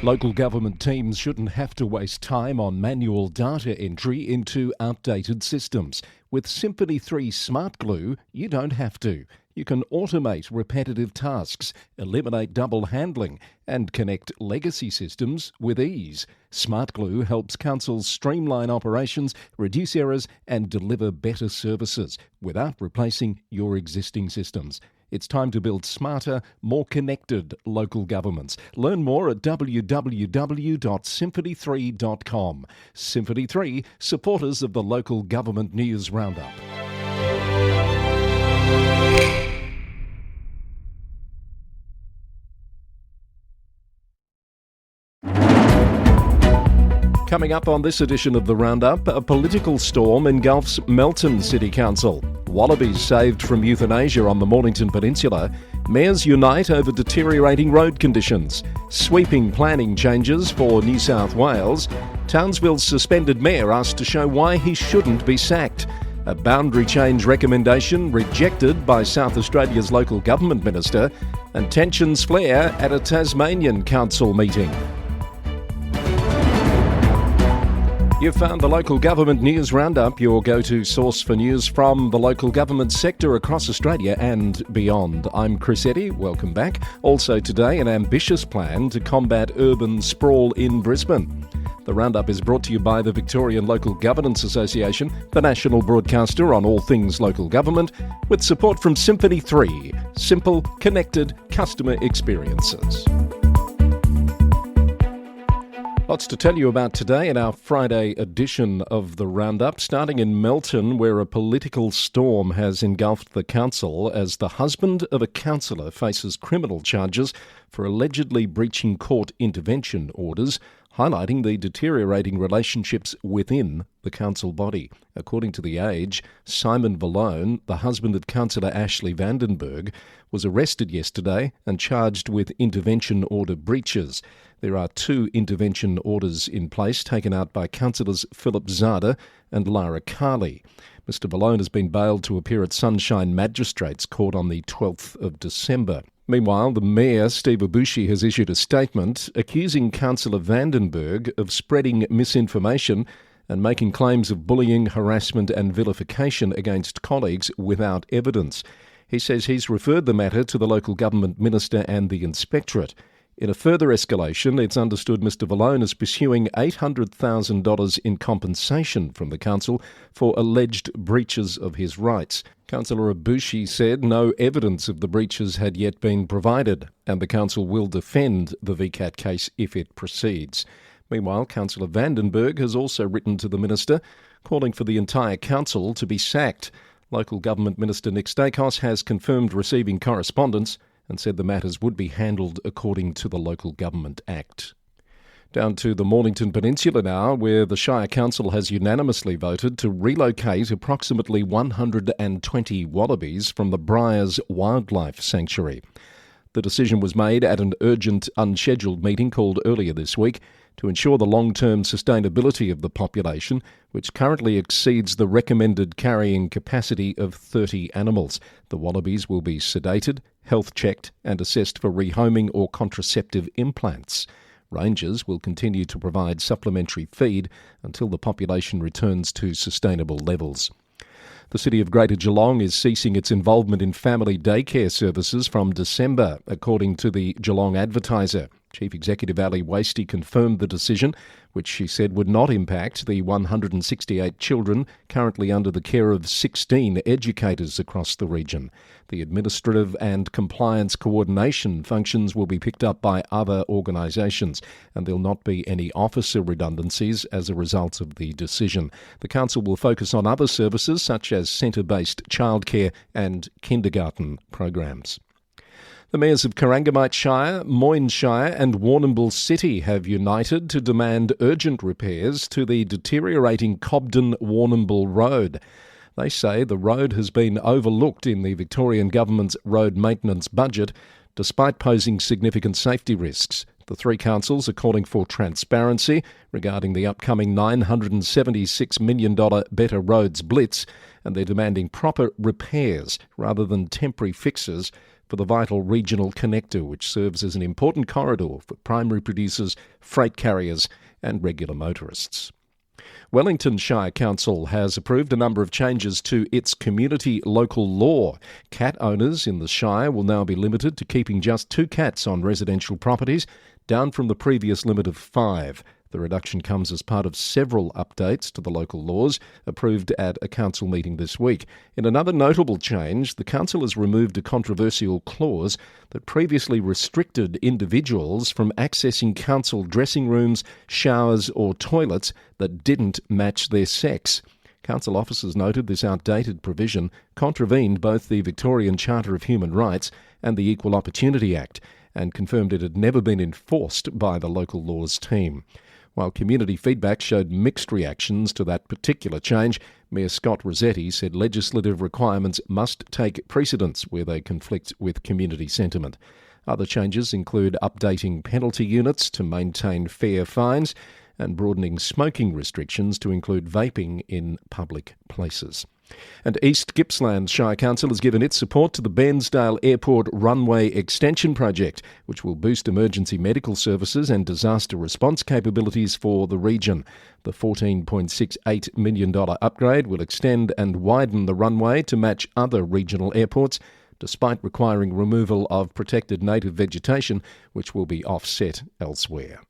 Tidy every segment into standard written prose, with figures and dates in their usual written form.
Local government teams shouldn't have to waste time on manual data entry into outdated systems. With Symphony 3 Smart Glue, you don't have to. You can automate repetitive tasks, eliminate double handling, and connect legacy systems with ease. Smart Glue helps councils streamline operations, reduce errors, and deliver better services without replacing your existing systems. It's time to build smarter, more connected local governments. Learn more at www.symphony3.com. Symphony 3, supporters of the Local Government News Roundup. Coming up on this edition of the Roundup, a political storm engulfs Melton City Council. Wallabies saved from euthanasia on the Mornington Peninsula. Mayors unite over deteriorating road conditions. Sweeping planning changes for New South Wales. Townsville's suspended mayor asked to show why he shouldn't be sacked. A boundary change recommendation rejected by South Australia's local government minister. And tensions flare at a Tasmanian council meeting. You've found the Local Government News Roundup, your go-to source for news from the local government sector across Australia and beyond. I'm Chris Eddy, welcome back. Also today, an ambitious plan to combat urban sprawl in Brisbane. The Roundup is brought to you by the Victorian Local Governance Association, the national broadcaster on all things local government, with support from Symphony 3, simple, connected customer experiences. Lots to tell you about today in our Friday edition of the Roundup, starting in Melton, where a political storm has engulfed the council as the husband of a councillor faces criminal charges for allegedly breaching court intervention orders, highlighting the deteriorating relationships within the council body. According to The Age, Simon Vallone, the husband of Councillor Ashley Vandenberg, was arrested yesterday and charged with intervention order breaches. There are 2 intervention orders in place taken out by Councillors Philip Zada and Lara Carley. Mr Vallone has been bailed to appear at Sunshine Magistrates Court on the 12th of December. Meanwhile, the Mayor, Steve Obushi, has issued a statement accusing Councillor Vandenberg of spreading misinformation and making claims of bullying, harassment and vilification against colleagues without evidence. He says he's referred the matter to the local government minister and the inspectorate. In a further escalation, it's understood Mr Vallone is pursuing $800,000 in compensation from the council for alleged breaches of his rights. Councillor Obushi said no evidence of the breaches had yet been provided, and the council will defend the VCAT case if it proceeds. Meanwhile, Councillor Vandenberg has also written to the minister, calling for the entire council to be sacked. Local Government Minister Nick Stakos has confirmed receiving correspondence and said the matters would be handled according to the Local Government Act. Down to the Mornington Peninsula now, where the Shire Council has unanimously voted to relocate approximately 120 wallabies from the Briars Wildlife Sanctuary. The decision was made at an urgent, unscheduled meeting called earlier this week to ensure the long-term sustainability of the population, which currently exceeds the recommended carrying capacity of 30 animals. The wallabies will be sedated, health-checked and assessed for rehoming or contraceptive implants. Rangers will continue to provide supplementary feed until the population returns to sustainable levels. The City of Greater Geelong is ceasing its involvement in family daycare services from December, according to the Geelong Advertiser. Chief Executive Ali Wasty confirmed the decision, which she said would not impact the 168 children currently under the care of 16 educators across the region. The administrative and compliance coordination functions will be picked up by other organisations, and there'll not be any officer redundancies as a result of the decision. The council will focus on other services such as centre-based childcare and kindergarten programs. The mayors of Corangamite Shire, Moyne Shire and Warrnambool City have united to demand urgent repairs to the deteriorating Cobden-Warrnambool Road. They say the road has been overlooked in the Victorian Government's road maintenance budget, despite posing significant safety risks. The 3 councils are calling for transparency regarding the upcoming $976 million Better Roads Blitz, and they're demanding proper repairs rather than temporary fixes for the vital regional connector, which serves as an important corridor for primary producers, freight carriers and regular motorists. Wellington Shire Council has approved a number of changes to its community local law. Cat owners in the Shire will now be limited to keeping just 2 cats on residential properties, down from the previous limit of 5. The reduction comes as part of several updates to the local laws approved at a council meeting this week. In another notable change, the council has removed a controversial clause that previously restricted individuals from accessing council dressing rooms, showers or toilets that didn't match their sex. Council officers noted this outdated provision contravened both the Victorian Charter of Human Rights and the Equal Opportunity Act, and confirmed it had never been enforced by the local laws team. While community feedback showed mixed reactions to that particular change, Mayor Scott Rossetti said legislative requirements must take precedence where they conflict with community sentiment. Other changes include updating penalty units to maintain fair fines and broadening smoking restrictions to include vaping in public places. And East Gippsland Shire Council has given its support to the Bairnsdale Airport runway extension project, which will boost emergency medical services and disaster response capabilities for the region. The $14.68 million upgrade will extend and widen the runway to match other regional airports, despite requiring removal of protected native vegetation, which will be offset elsewhere.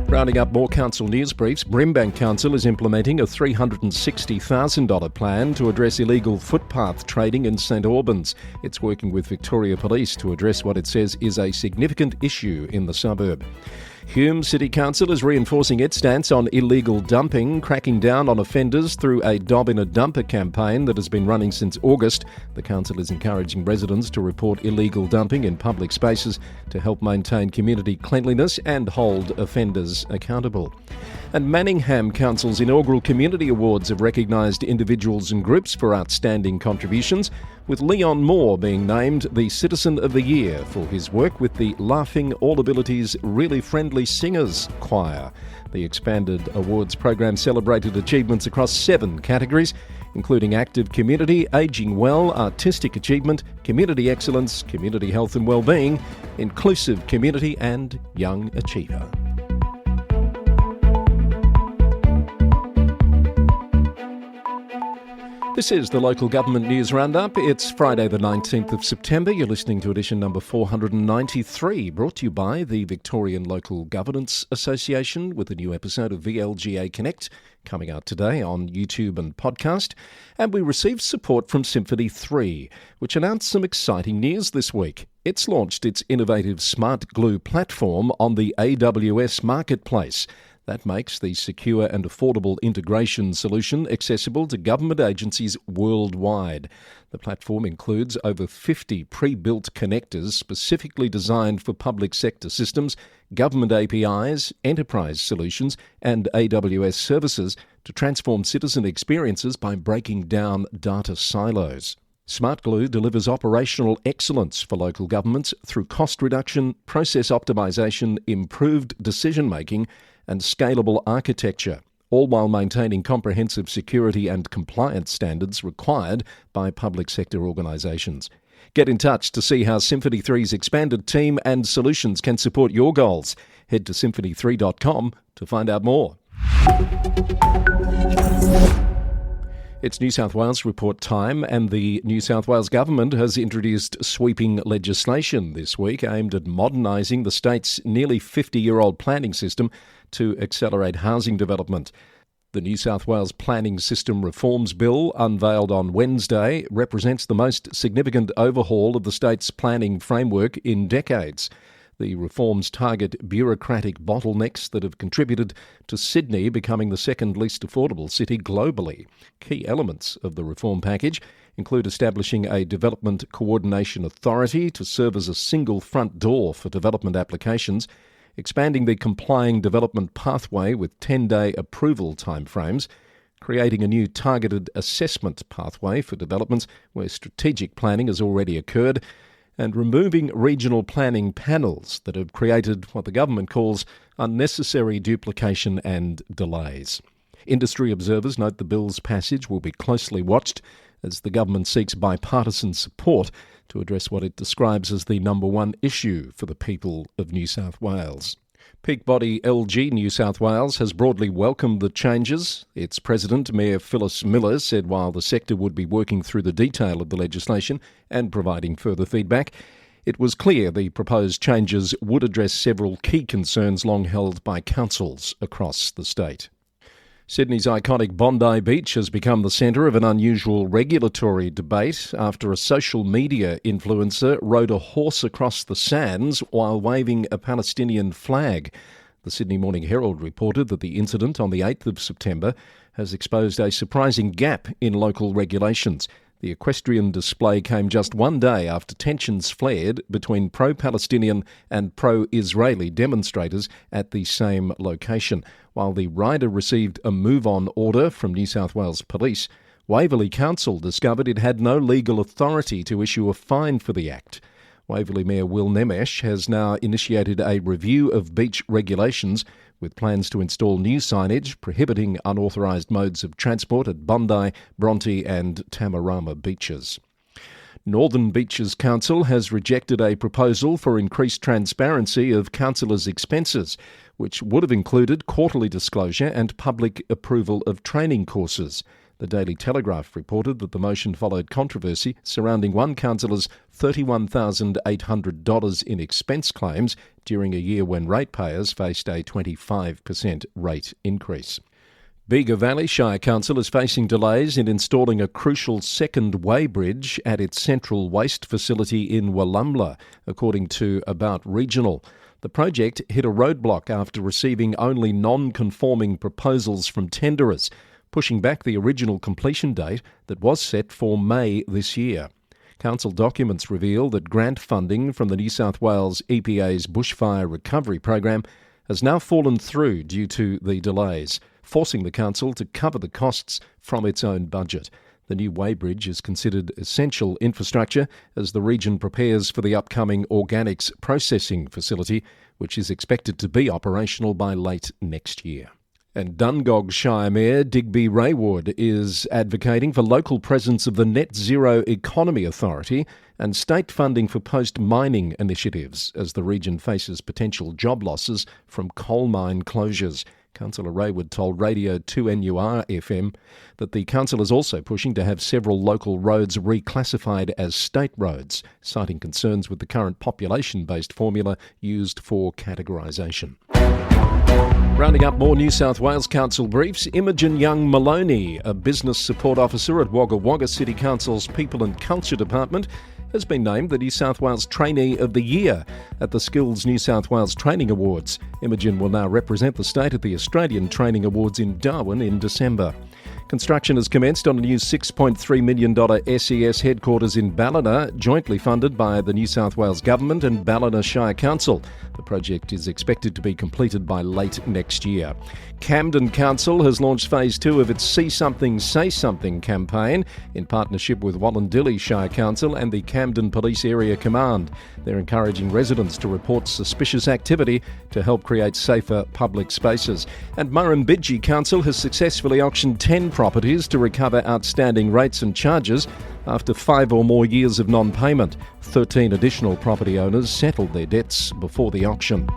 Rounding up more council news briefs, Brimbank Council is implementing a $360,000 plan to address illegal footpath trading in St Albans. It's working with Victoria Police to address what it says is a significant issue in the suburb. Hume City Council is reinforcing its stance on illegal dumping, cracking down on offenders through a Dob in a Dumper campaign that has been running since August. The council is encouraging residents to report illegal dumping in public spaces to help maintain community cleanliness and hold offenders accountable. And Manningham Council's inaugural Community Awards have recognised individuals and groups for outstanding contributions, with Leon Moore being named the Citizen of the Year for his work with the Laughing All Abilities Really Friendly Singers Choir. The expanded awards program celebrated achievements across 7 categories, including active community, ageing well, artistic achievement, community excellence, community health and wellbeing, inclusive community and young achiever. This is the Local Government News Roundup. It's Friday the 19th of September. You're listening to edition number 493, brought to you by the Victorian Local Governance Association, with a new episode of VLGA Connect coming out today on YouTube and podcast. And we received support from Symphony 3, which announced some exciting news this week. It's launched its innovative Smart Glue platform on the AWS Marketplace. That makes the secure and affordable integration solution accessible to government agencies worldwide. The platform includes over 50 pre-built connectors specifically designed for public sector systems, government APIs, enterprise solutions, and AWS services to transform citizen experiences by breaking down data silos. Smart Glue delivers operational excellence for local governments through cost reduction, process optimisation, improved decision-making, and scalable architecture, all while maintaining comprehensive security and compliance standards required by public sector organisations. Get in touch to see how Symphony 3's expanded team and solutions can support your goals. Head to symphony3.com to find out more. It's New South Wales report time, and the New South Wales government has introduced sweeping legislation this week aimed at modernising the state's nearly 50-year-old planning system to accelerate housing development. The New South Wales Planning System Reforms Bill, unveiled on Wednesday, represents the most significant overhaul of the state's planning framework in decades. The reforms target bureaucratic bottlenecks that have contributed to Sydney becoming the second least affordable city globally. Key elements of the reform package include establishing a Development Coordination Authority to serve as a single front door for development applications, expanding the complying development pathway with 10-day approval timeframes, creating a new targeted assessment pathway for developments where strategic planning has already occurred, and removing regional planning panels that have created what the government calls unnecessary duplication and delays. Industry observers note the bill's passage will be closely watched as the government seeks bipartisan support to address what it describes as the number one issue for the people of New South Wales. Peak body LG New South Wales has broadly welcomed the changes. Its president, Mayor Phyllis Miller, said while the sector would be working through the detail of the legislation and providing further feedback, it was clear the proposed changes would address several key concerns long held by councils across the state. Sydney's iconic Bondi Beach has become the centre of an unusual regulatory debate after a social media influencer rode a horse across the sands while waving a Palestinian flag. The Sydney Morning Herald reported that the incident on the 8th of September has exposed a surprising gap in local regulations. The equestrian display came just one day after tensions flared between pro-Palestinian and pro-Israeli demonstrators at the same location. While the rider received a move-on order from New South Wales Police, Waverley Council discovered it had no legal authority to issue a fine for the act. Waverley Mayor Will Nemesh has now initiated a review of beach regulations with plans to install new signage prohibiting unauthorised modes of transport at Bondi, Bronte and Tamarama beaches. Northern Beaches Council has rejected a proposal for increased transparency of councillors' expenses, which would have included quarterly disclosure and public approval of training courses. The Daily Telegraph reported that the motion followed controversy surrounding one councillor's $31,800 in expense claims during a year when ratepayers faced a 25% rate increase. Bega Valley Shire Council is facing delays in installing a crucial second weighbridge at its central waste facility in Wallumbla, according to About Regional. The project hit a roadblock after receiving only non-conforming proposals from tenderers, pushing back the original completion date that was set for May this year. Council documents reveal that grant funding from the New South Wales EPA's Bushfire Recovery Program has now fallen through due to the delays, forcing the council to cover the costs from its own budget. The new weighbridge is considered essential infrastructure as the region prepares for the upcoming organics processing facility, which is expected to be operational by late next year. And Dungog Shire Mayor Digby Raywood is advocating for local presence of the Net Zero Economy Authority and state funding for post-mining initiatives as the region faces potential job losses from coal mine closures. Councillor Raywood told Radio 2NUR-FM that the council is also pushing to have several local roads reclassified as state roads, citing concerns with the current population-based formula used for categorisation. Rounding up more New South Wales Council briefs, Imogen Young Maloney, a business support officer at Wagga Wagga City Council's People and Culture Department, has been named the New South Wales Trainee of the Year at the Skills New South Wales Training Awards. Imogen will now represent the state at the Australian Training Awards in Darwin in December. Construction has commenced on a new $6.3 million SES headquarters in Ballina, jointly funded by the New South Wales Government and Ballina Shire Council. The project is expected to be completed by late next year. Camden Council has launched Phase 2 of its See Something, Say Something campaign in partnership with Wallandilly Shire Council and the Camden Police Area Command. They're encouraging residents to report suspicious activity to help create safer public spaces. And Murrumbidgee Council has successfully auctioned 10 properties to recover outstanding rates and charges after 5 or more years of non-payment. 13 additional property owners settled their debts before the auction.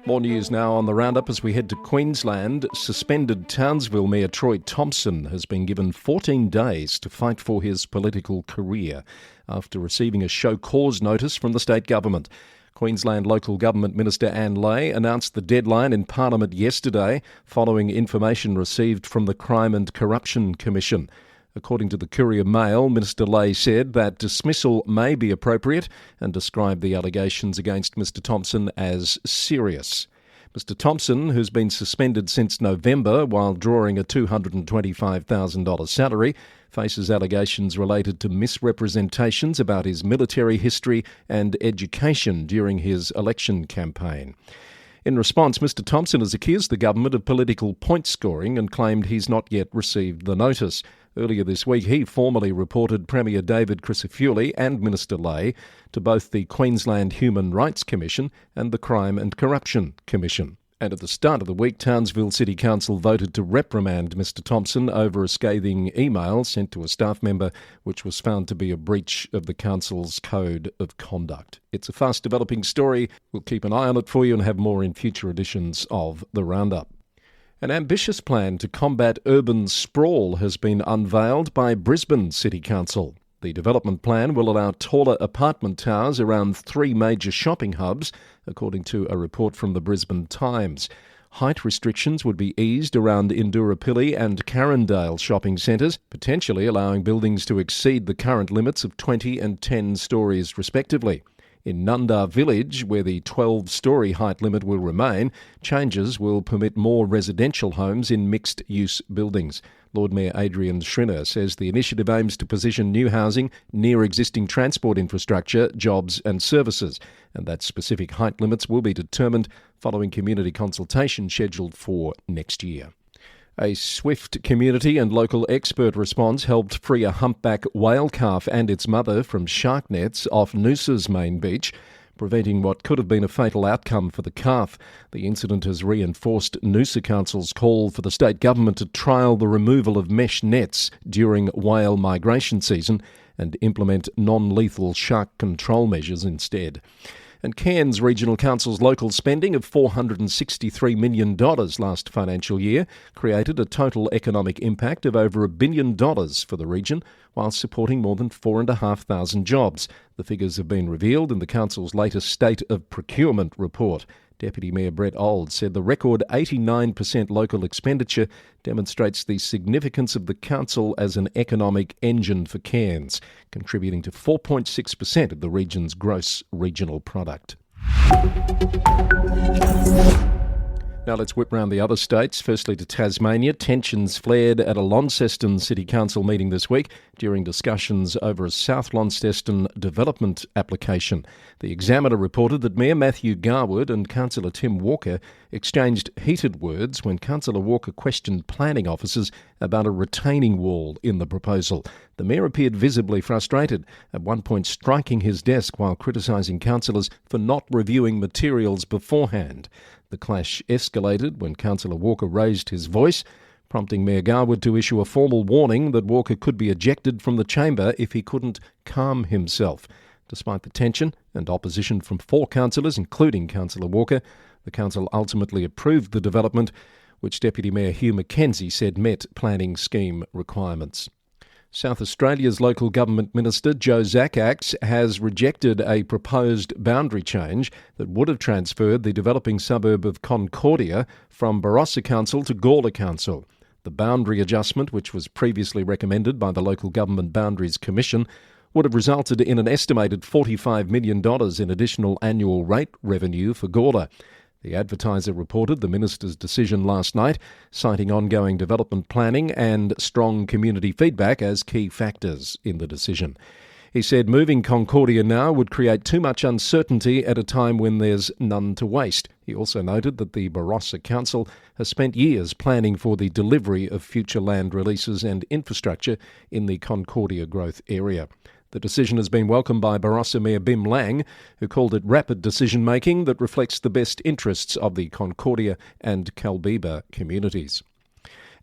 More news now on the roundup as we head to Queensland. Suspended Townsville Mayor Troy Thompson has been given 14 days to fight for his political career after receiving a show cause notice from the state government. Queensland Local Government Minister Anne Ley announced the deadline in Parliament yesterday following information received from the Crime and Corruption Commission. According to the Courier Mail, Minister Ley said that dismissal may be appropriate and described the allegations against Mr Thompson as serious. Mr Thompson, who's been suspended since November while drawing a $225,000 salary, faces allegations related to misrepresentations about his military history and education during his election campaign. In response, Mr Thompson has accused the government of political point scoring and claimed he's not yet received the notice. Earlier this week, he formally reported Premier David Crisafulli and Minister Ley to both the Queensland Human Rights Commission and the Crime and Corruption Commission. And at the start of the week, Townsville City Council voted to reprimand Mr Thompson over a scathing email sent to a staff member, which was found to be a breach of the council's code of conduct. It's a fast-developing story. We'll keep an eye on it for you and have more in future editions of the Roundup. An ambitious plan to combat urban sprawl has been unveiled by Brisbane City Council. The development plan will allow taller apartment towers around 3 major shopping hubs, according to a report from the Brisbane Times. Height restrictions would be eased around Indurapilli and Carindale shopping centres, potentially allowing buildings to exceed the current limits of 20 and 10 storeys respectively. In Nundar Village, where the 12-storey height limit will remain, changes will permit more residential homes in mixed-use buildings. Lord Mayor Adrian Schrinner says the initiative aims to position new housing near existing transport infrastructure, jobs and services, and that specific height limits will be determined following community consultation scheduled for next year. A swift community and local expert response helped free a humpback whale calf and its mother from shark nets off Noosa's main beach, preventing what could have been a fatal outcome for the calf. The incident has reinforced Noosa Council's call for the state government to trial the removal of mesh nets during whale migration season and implement non-lethal shark control measures instead. And Cairns Regional Council's local spending of $463 million last financial year created a total economic impact of over $1 billion for the region, while supporting more than 4,500 jobs. The figures have been revealed in the council's latest State of Procurement report. Deputy Mayor Brett Auld said the record 89% local expenditure demonstrates the significance of the council as an economic engine for Cairns, contributing to 4.6% of the region's gross regional product. Now let's whip round the other states. Firstly to Tasmania. Tensions flared at a Launceston City Council meeting this week during discussions over a South Launceston development application. The Examiner reported that Mayor Matthew Garwood and Councillor Tim Walker exchanged heated words when Councillor Walker questioned planning officers about a retaining wall in the proposal. The Mayor appeared visibly frustrated, at one point striking his desk while criticising councillors for not reviewing materials beforehand. The clash escalated when Councillor Walker raised his voice, prompting Mayor Garwood to issue a formal warning that Walker could be ejected from the chamber if he couldn't calm himself. Despite the tension and opposition from 4 councillors, including Councillor Walker, the council ultimately approved the development, which Deputy Mayor Hugh Mackenzie said met planning scheme requirements. South Australia's Local Government Minister Joe Zakax has rejected a proposed boundary change that would have transferred the developing suburb of Concordia from Barossa Council to Gawler Council. The boundary adjustment, which was previously recommended by the Local Government Boundaries Commission, would have resulted in an estimated $45 million in additional annual rate revenue for Gawler. The Advertiser reported the minister's decision last night, citing ongoing development planning and strong community feedback as key factors in the decision. He said moving Concordia now would create too much uncertainty at a time when there's none to waste. He also noted that the Barossa Council has spent years planning for the delivery of future land releases and infrastructure in the Concordia growth area. The decision has been welcomed by Barossa Mayor Bim Lang, who called it rapid decision-making that reflects the best interests of the Concordia and Kalbiba communities.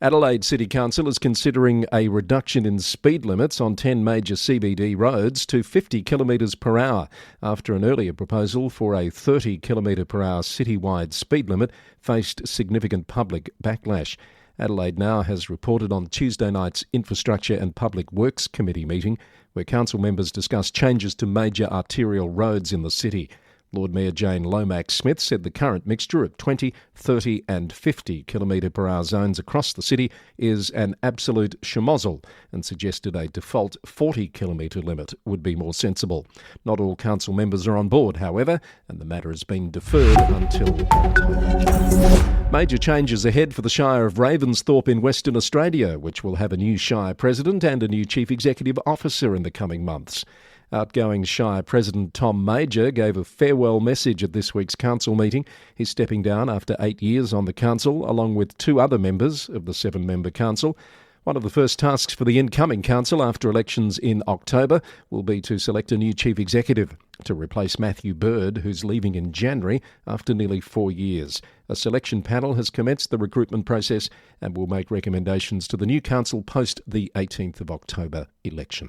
Adelaide City Council is considering a reduction in speed limits on 10 major CBD roads to 50 kilometres per hour after an earlier proposal for a 30 kilometre per hour citywide speed limit faced significant public backlash. Adelaide now has reported on Tuesday night's Infrastructure and Public Works Committee meeting, where council members discussed changes to major arterial roads in the city. Lord Mayor Jane Lomax-Smith said the current mixture of 20, 30 and 50 kilometre per hour zones across the city is an absolute schmozzle and suggested a default 40 kilometre limit would be more sensible. Not all council members are on board, however, and the matter has been deferred until October. Major changes ahead for the Shire of Ravensthorpe in Western Australia, which will have a new Shire President and a new Chief Executive Officer in the coming months. Outgoing Shire President Tom Major gave a farewell message at this week's council meeting. He's stepping down after 8 years on the council, along with 2 other members of the 7-member council. One of the first tasks for the incoming council after elections in October will be to select a new chief executive. to replace Matthew Bird, who's leaving in January after nearly 4 years. A selection panel has commenced the recruitment process and will make recommendations to the new council post the 18th of October election.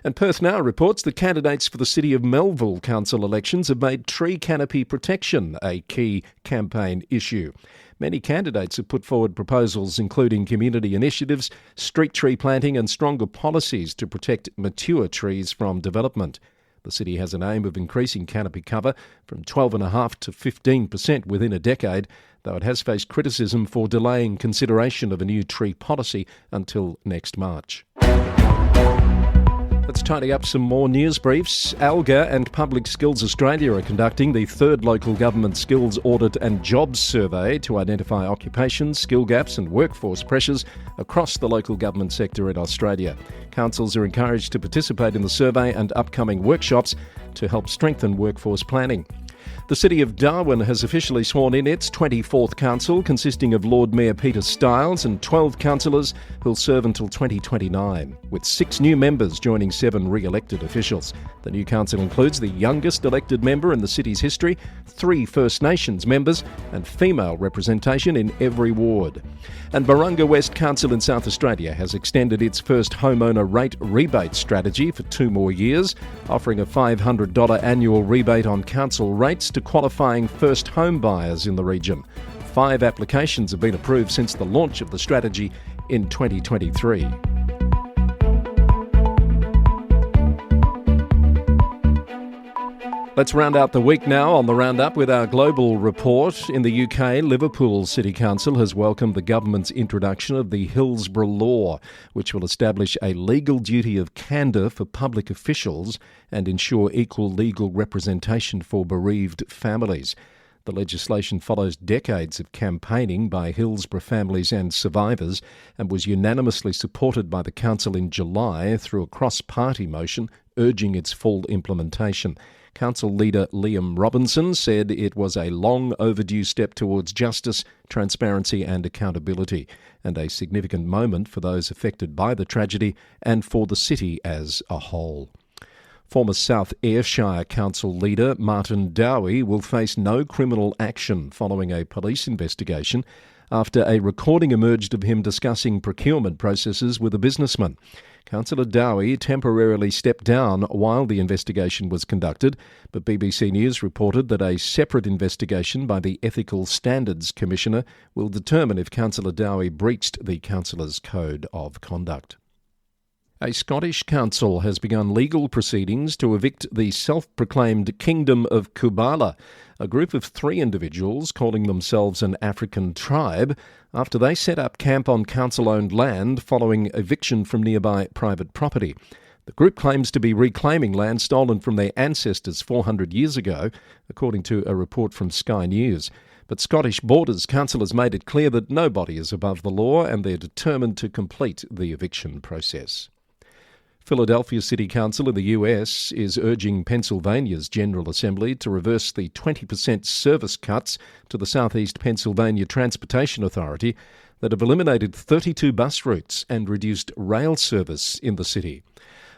And Perth Now reports that candidates for the City of Melville Council elections have made tree canopy protection a key campaign issue. Many candidates have put forward proposals including community initiatives, street tree planting and stronger policies to protect mature trees from development. The city has an aim of increasing canopy cover from 12.5% to 15% within a decade, though it has faced criticism for delaying consideration of a new tree policy until next March. Let's tidy up some more news briefs. ALGA and Public Skills Australia are conducting the third local government skills audit and jobs survey to identify occupations, skill gaps and workforce pressures across the local government sector in Australia. Councils are encouraged to participate in the survey and upcoming workshops to help strengthen workforce planning. The City of Darwin has officially sworn in its 24th council, consisting of Lord Mayor Peter Stiles and 12 councillors who'll serve until 2029, with 6 new members joining 7 re-elected officials. The new council includes the youngest elected member in the city's history, 3 First Nations members, and female representation in every ward. And Barunga West Council in South Australia has extended its first homeowner rate rebate strategy for 2 more years, offering a $500 annual rebate on council rates to qualifying first home buyers in the region. 5 applications have been approved since the launch of the strategy in 2023. Let's round out the week now on the Roundup with our global report. In the UK, Liverpool City Council has welcomed the government's introduction of the Hillsborough Law, which will establish a legal duty of candour for public officials and ensure equal legal representation for bereaved families. The legislation follows decades of campaigning by Hillsborough families and survivors and was unanimously supported by the Council in July through a cross-party motion urging its full implementation. Council leader Liam Robinson said it was a long overdue step towards justice, transparency and accountability, and a significant moment for those affected by the tragedy and for the city as a whole. Former South Ayrshire Council leader Martin Dowie will face no criminal action following a police investigation after a recording emerged of him discussing procurement processes with a businessman. Councillor Dowie temporarily stepped down while the investigation was conducted, but BBC News reported that a separate investigation by the Ethical Standards Commissioner will determine if Councillor Dowie breached the councillor's code of conduct. A Scottish council has begun legal proceedings to evict the self-proclaimed Kingdom of Kubala, a group of 3 individuals calling themselves an African tribe, after they set up camp on council-owned land following eviction from nearby private property. The group claims to be reclaiming land stolen from their ancestors 400 years ago, according to a report from Sky News. But Scottish Borders councillors made it clear that nobody is above the law and they're determined to complete the eviction process. Philadelphia City Council in the US is urging Pennsylvania's General Assembly to reverse the 20% service cuts to the Southeast Pennsylvania Transportation Authority that have eliminated 32 bus routes and reduced rail service in the city.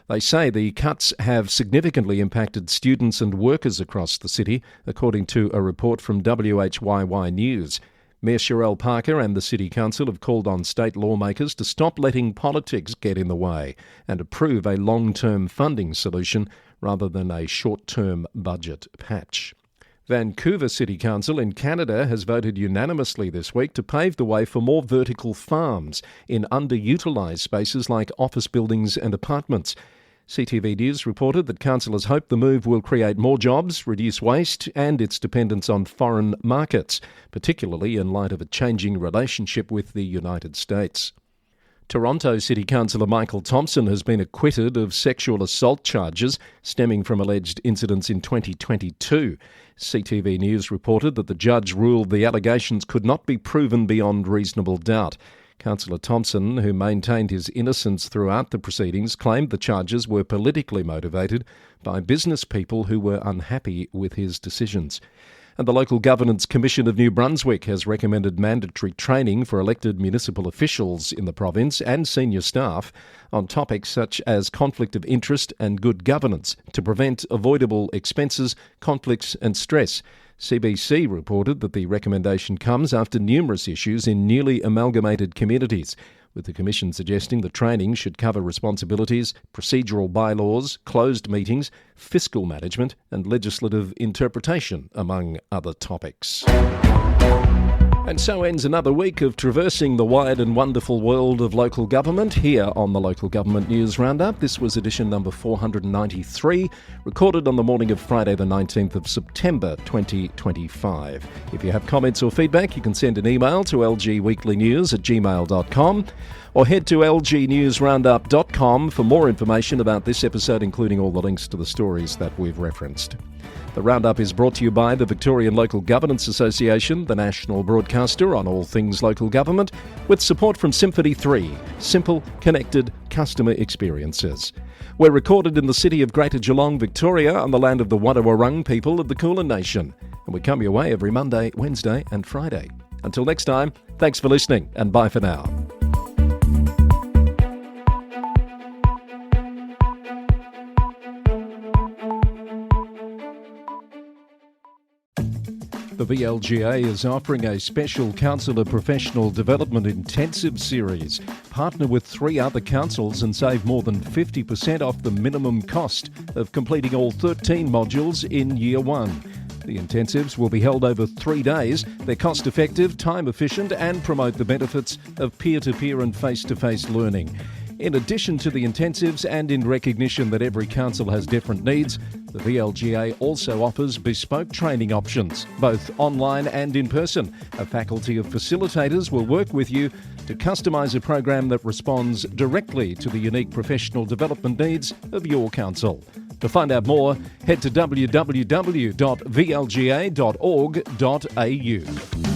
They say the cuts have significantly impacted students and workers across the city, according to a report from WHYY News. Mayor Sherelle Parker and the City Council have called on state lawmakers to stop letting politics get in the way and approve a long-term funding solution rather than a short-term budget patch. Vancouver City Council in Canada has voted unanimously this week to pave the way for more vertical farms in underutilised spaces like office buildings and apartments. CTV News reported that councillors hope the move will create more jobs, reduce waste and its dependence on foreign markets, particularly in light of a changing relationship with the United States. Toronto City Councillor Michael Thompson has been acquitted of sexual assault charges stemming from alleged incidents in 2022. CTV News reported that the judge ruled the allegations could not be proven beyond reasonable doubt. Councillor Thompson, who maintained his innocence throughout the proceedings, claimed the charges were politically motivated by business people who were unhappy with his decisions. And the Local Governance Commission of New Brunswick has recommended mandatory training for elected municipal officials in the province and senior staff on topics such as conflict of interest and good governance to prevent avoidable expenses, conflicts and stress. CBC reported that the recommendation comes after numerous issues in newly amalgamated communities, with the Commission suggesting the training should cover responsibilities, procedural bylaws, closed meetings, fiscal management and legislative interpretation, among other topics. And so ends another week of traversing the wide and wonderful world of local government here on the Local Government News Roundup. This was edition number 493, recorded on the morning of Friday the 19th of September 2025. If you have comments or feedback, you can send an email to lgweeklynews@gmail.com or head to lgnewsroundup.com for more information about this episode, including all the links to the stories that we've referenced. The Roundup is brought to you by the Victorian Local Governance Association, the national broadcaster on all things local government, with support from Symphony 3, simple, connected customer experiences. We're recorded in the city of Greater Geelong, Victoria, on the land of the Wadawurrung people of the Kulin Nation. And we come your way every Monday, Wednesday and Friday. Until next time, thanks for listening and bye for now. The VLGA is offering a special councillor professional development intensive series. Partner with 3 other councils and save more than 50% off the minimum cost of completing all 13 modules in Year 1. The intensives will be held over 3 days. They're cost-effective, time-efficient and promote the benefits of peer-to-peer and face-to-face learning. In addition to the intensives and in recognition that every council has different needs, the VLGA also offers bespoke training options, both online and in person. A faculty of facilitators will work with you to customise a program that responds directly to the unique professional development needs of your council. To find out more, head to www.vlga.org.au.